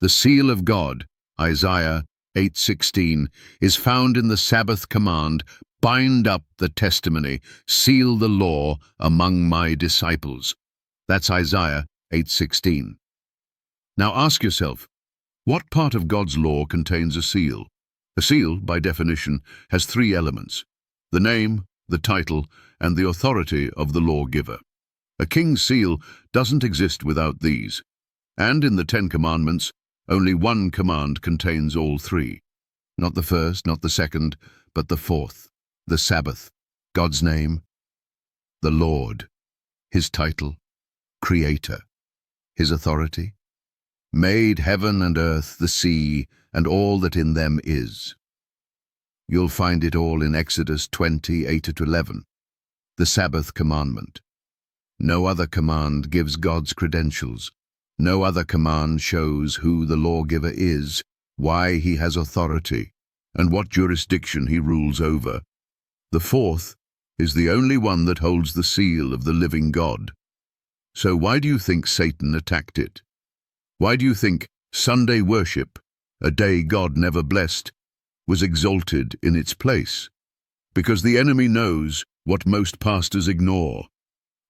The seal of God, Isaiah 8:16, is found in the Sabbath command, bind up the testimony, seal the law among my disciples. That's Isaiah 8:16. Now ask yourself, what part of God's law contains a seal? A seal, by definition, has three elements: the name, the title, and the authority of the lawgiver. A king's seal doesn't exist without these. And in the 10 Commandments, only one command contains all three. Not the first, not the second, but the fourth, the Sabbath, God's name, the Lord, his title, Creator, his authority, made heaven and earth, the sea, and all that in them is. You'll find it all in Exodus 20:8-11, the Sabbath Commandment. No other command gives God's credentials. No other command shows who the lawgiver is, why he has authority, and what jurisdiction he rules over. The fourth is the only one that holds the seal of the living God. So why do you think Satan attacked it? Why do you think Sunday worship, a day God never blessed, was exalted in its place? Because the enemy knows what most pastors ignore,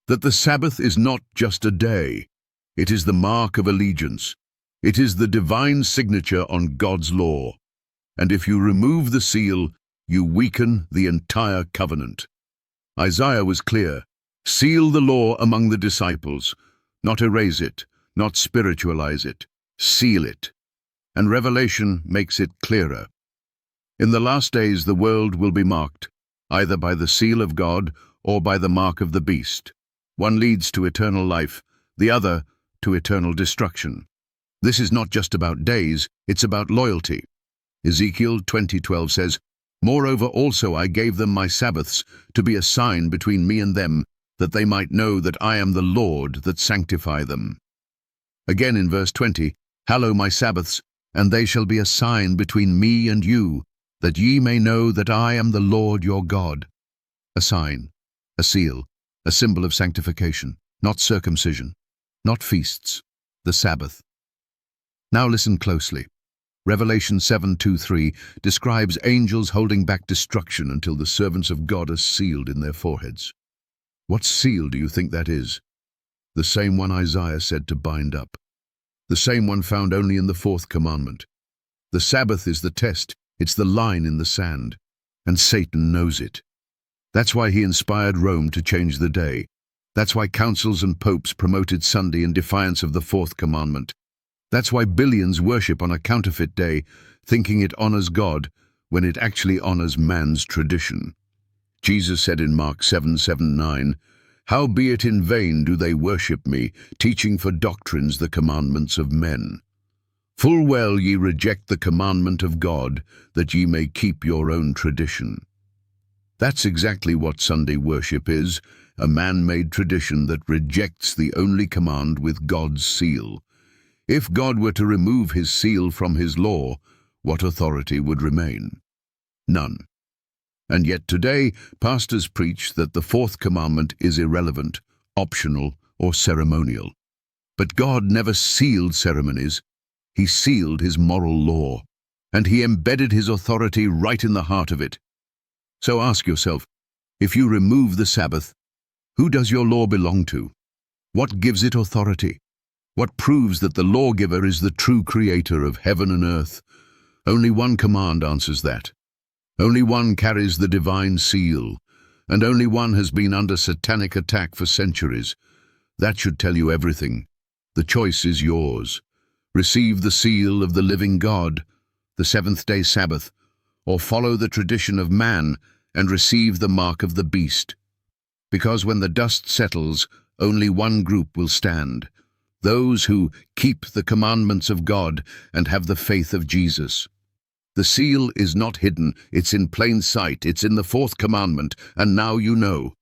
that the Sabbath is not just a day. It is the mark of allegiance. It is the divine signature on God's law. And if you remove the seal, you weaken the entire covenant. Isaiah was clear: seal the law among the disciples, not erase it, not spiritualize it, seal it. And Revelation makes it clearer. In the last days the world will be marked, either by the seal of God or by the mark of the beast. One leads to eternal life, the other to eternal destruction. This is not just about days, it's about loyalty. Ezekiel 20:12 says, "Moreover also I gave them my Sabbaths to be a sign between me and them, that they might know that I am the Lord that sanctify them." Again in verse 20, "Hallow my Sabbaths, and they shall be a sign between me and you, that ye may know that I am the Lord your God." A sign, a seal, a symbol of sanctification, not circumcision, not feasts, the Sabbath. Now listen closely. Revelation 7:2-3 describes angels holding back destruction until the servants of God are sealed in their foreheads. What seal do you think that is? The same one Isaiah said to bind up. The same one found only in the 4th commandment. The Sabbath is the test, it's the line in the sand, and Satan knows it. That's why he inspired Rome to change the day. That's why councils and popes promoted Sunday in defiance of the 4th commandment. That's why billions worship on a counterfeit day, thinking it honors God when it actually honors man's tradition. Jesus said in Mark 7:7-9, "Howbeit in vain do they worship me, teaching for doctrines the commandments of men. Full well ye reject the commandment of God, that ye may keep your own tradition." That's exactly what Sunday worship is, a man-made tradition that rejects the only command with God's seal. If God were to remove his seal from his law, what authority would remain? None. And yet today, pastors preach that the 4th commandment is irrelevant, optional, or ceremonial. But God never sealed ceremonies. He sealed his moral law, and he embedded his authority right in the heart of it. So ask yourself, if you remove the Sabbath, who does your law belong to? What gives it authority? What proves that the lawgiver is the true creator of heaven and earth? Only one command answers that. Only one carries the divine seal, and only one has been under satanic attack for centuries. That should tell you everything. The choice is yours. Receive the seal of the living God, the 7th-day Sabbath, or follow the tradition of man and receive the mark of the beast. Because when the dust settles, only one group will stand: those who keep the commandments of God and have the faith of Jesus. The seal is not hidden, it's in plain sight, it's in the 4th commandment, and now you know.